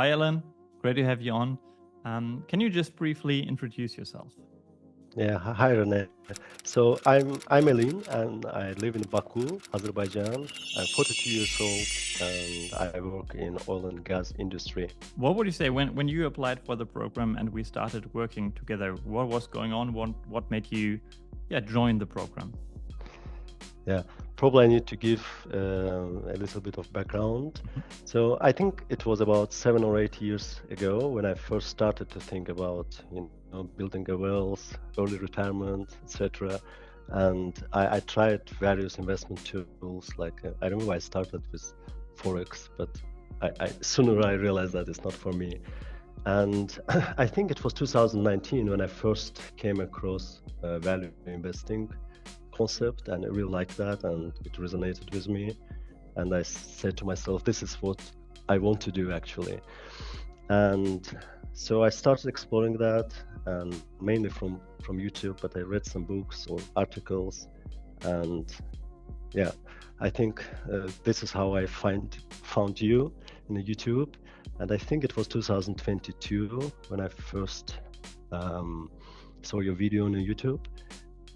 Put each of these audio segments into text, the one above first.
Hi, Elin. Great to have you on. Can you just briefly introduce yourself? Yeah, hi Rene. So I'm Elin and I live in Baku, Azerbaijan. I'm 42 years old and I work in oil and gas industry. What would you say when you applied for the program and we started working together? What was going on? What made you, join the program? Yeah, probably I need to give a little bit of background. So I think it was about 7 or 8 years ago when I first started to think about building a wealth, early retirement, etc. And I tried various investment tools. Like I remember I started with forex, but sooner I realized that it's not for me. And I think it was 2019 when I first came across value investing concept, and I really liked that, and it resonated with me. And I said to myself, this is what I want to do actually. And so I started exploring that, and mainly from YouTube, but I read some books or articles, and yeah, I think this is how I found you in the YouTube. And I think it was 2022 when I first saw your video on YouTube.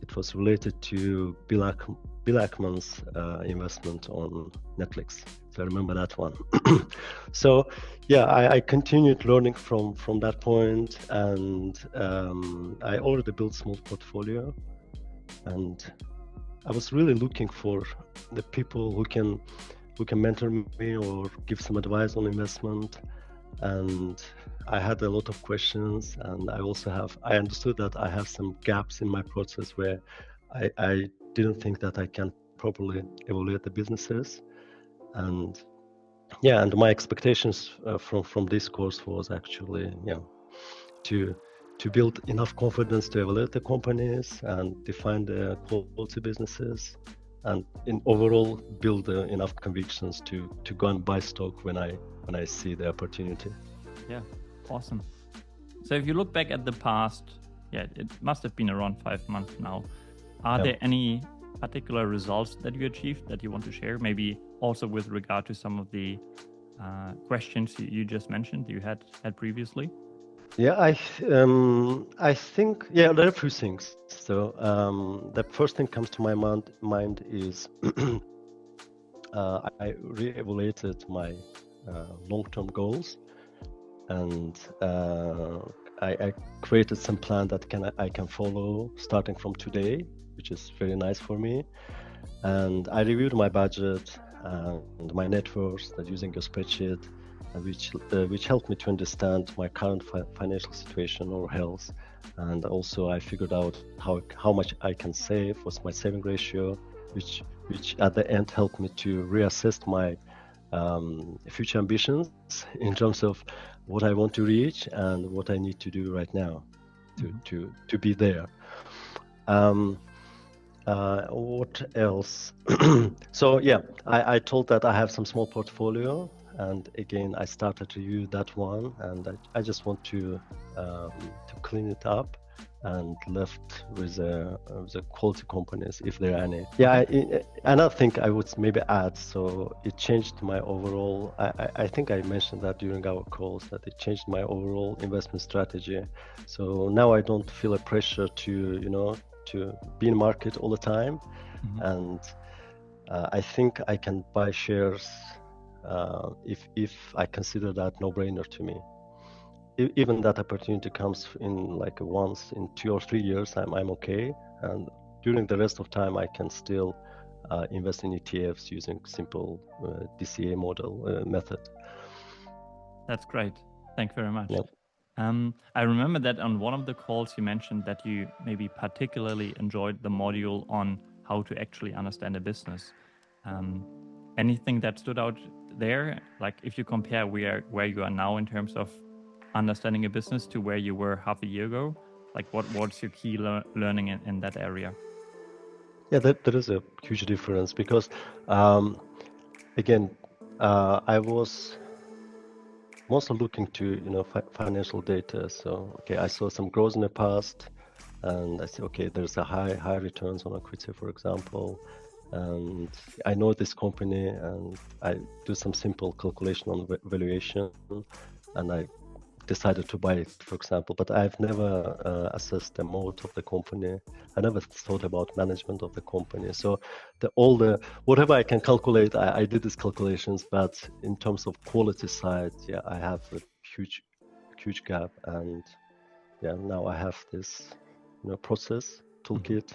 It was related to Bill Ackman's investment on Netflix. So I remember that one. So yeah, I continued learning from that point, and I already built small portfolio, and I was really looking for the people who can mentor me or give some advice on investment. And I had a lot of questions, and I understood that I have some gaps in my process where I didn't think that I can properly evaluate the businesses. And yeah, and my expectations from this course was actually to build enough confidence to evaluate the companies and define the quality businesses, and in overall build enough convictions to go and buy stock when I see the opportunity. Yeah, awesome. So if you look back at the past, it must have been around 5 months now. Are there any particular results that you achieved that you want to share? Maybe also with regard to some of the questions you just mentioned you had previously. Yeah, I think there are a few things. So the first thing comes to my mind is I re-evaluated my long-term goals, and I created some plan that I can follow starting from today, which is very nice for me. And I reviewed my budget and my net worth using a spreadsheet, which helped me to understand my current financial situation or health. And also I figured out how much I can save, what's my saving ratio, which at the end helped me to reassess my future ambitions in terms of what I want to reach and what I need to do right now to be there. What else? So yeah, I told that I have some small portfolio, and again I started to use that one, and I just want to clean it up and left with the quality companies if there are any. Yeah, another thing I would maybe add. So it changed my overall. I think I mentioned that during our calls that it changed my overall investment strategy. So now I don't feel a pressure to be in market all the time, and I think I can buy shares if I consider that no-brainer to me. Even that opportunity comes in like once in 2 or 3 years, I'm okay, and during the rest of time I can still invest in ETFs using simple DCA model method. That's great. Thank you very much. Yep. I remember that on one of the calls you mentioned that you maybe particularly enjoyed the module on how to actually understand a business. Anything that stood out there? Like if you compare where you are now in terms of understanding a business to where you were half a year ago, like what's your key learning in that area? Yeah, there is a huge difference because again, I was mostly looking to financial data. So okay, I saw some growth in the past, and I say okay, there's a high returns on equity, for example, and I know this company, and I do some simple calculation on valuation, and I decided to buy it, for example. But I've never assessed the mode of the company. I never thought about management of the company. So all the whatever I can calculate, I did these calculations. But in terms of quality side, yeah, I have a huge gap. And yeah, now I have this, process toolkit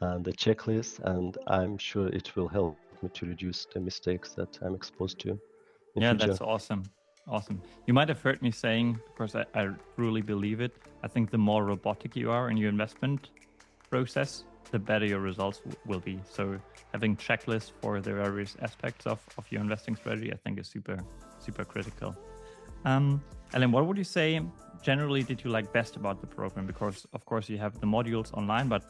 and the checklist, and I'm sure it will help me to reduce the mistakes that I'm exposed to in Yeah, future. that's awesome. Awesome. You might have heard me saying, because I truly believe it, I think the more robotic you are in your investment process, the better your results will be. So having checklists for the various aspects of your investing strategy, I think is super, super critical. Elin, what would you say generally did you like best about the program? Because of course you have the modules online, but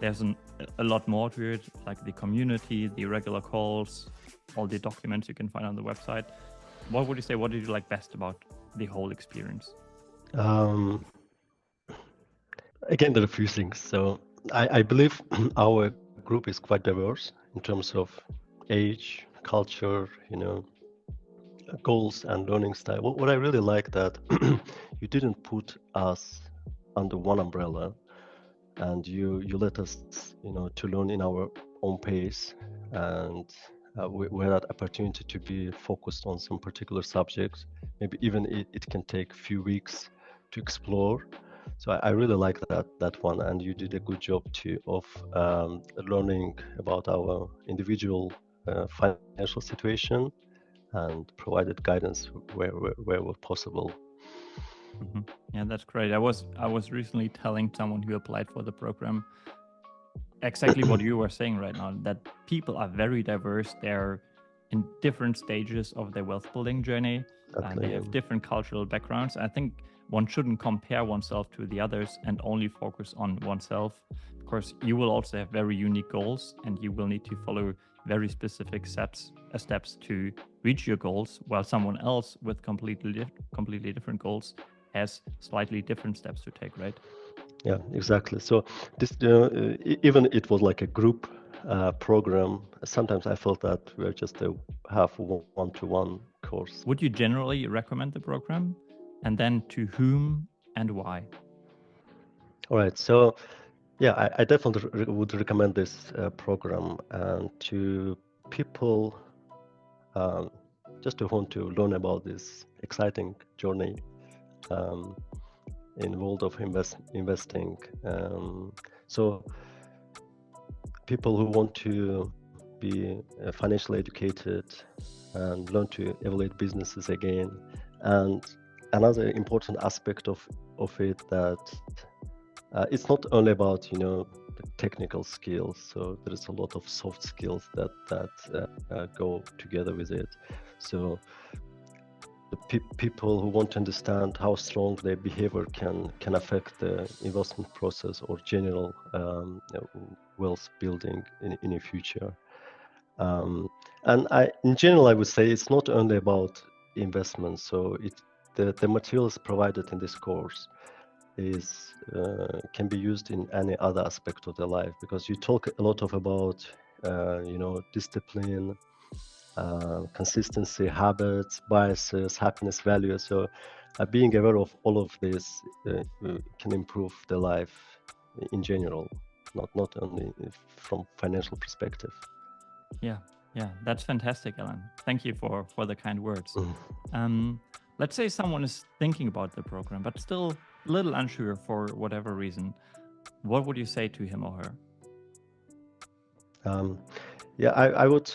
there's a lot more to it, like the community, the regular calls, all the documents you can find on the website. What would you say? What did you like best about the whole experience? Again, there are a few things. So I believe our group is quite diverse in terms of age, culture, goals and learning style. What I really like that you didn't put us under one umbrella, and you let us, to learn in our own pace, and we had that opportunity to be focused on some particular subjects. Maybe even it can take a few weeks to explore. So I really like that one, and you did a good job too of learning about our individual financial situation and provided guidance where possible. Mm-hmm. Yeah, that's great. I was recently telling someone who applied for the program exactly what you were saying right now, that people are very diverse. They're in different stages of their wealth building journey. They have different cultural backgrounds. I think one shouldn't compare oneself to the others and only focus on oneself. Of course, you will also have very unique goals, and you will need to follow very specific steps to reach your goals, while someone else with completely different goals has slightly different steps to take, right? Yeah, exactly. So this, even it was like a group program. Sometimes I felt that we're just a half one-to-one course. Would you generally recommend the program? And then to whom and why? All right. So yeah, I definitely would recommend this program and to people um, just who want to learn about this exciting journey um, in the world of investing. So people who want to be financially educated and learn to evaluate businesses again. And another important aspect of it that it's not only about the technical skills. So there is a lot of soft skills that go together with it. So the people who want to understand how strong their behavior can affect the investment process or general wealth building in the future. And in general, I would say it's not only about investments. So the materials provided in this course is can be used in any other aspect of the life, because you talk a lot about discipline, consistency, habits, biases, happiness, values. So being aware of all of this can improve the life in general, not only from financial perspective. Yeah, yeah, that's fantastic, Elin. Thank you for the kind words. Mm. Let's say someone is thinking about the program, but still a little unsure for whatever reason. What would you say to him or her? Yeah, I would.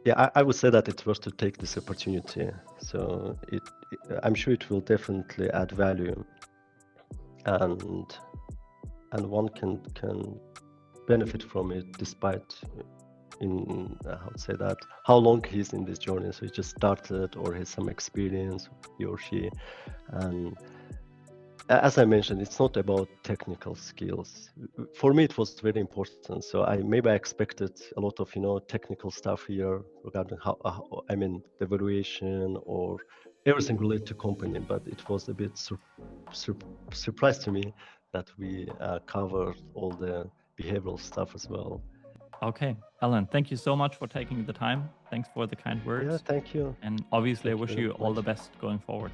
Yeah, I would say that it's worth to take this opportunity. So I'm sure it will definitely add value, and one can benefit from it despite in how to say that how long he's in this journey. So he just started or has some experience, he or she, and as I mentioned, it's not about technical skills. For me, it was very important. So I expected a lot of technical stuff here regarding how I mean the valuation or everything related to company. But it was a bit surprise to me that we covered all the behavioral stuff as well. Okay, Elin, thank you so much for taking the time. Thanks for the kind Yeah, words. thank you. And obviously, I Thank you wish very you all the much. best going forward.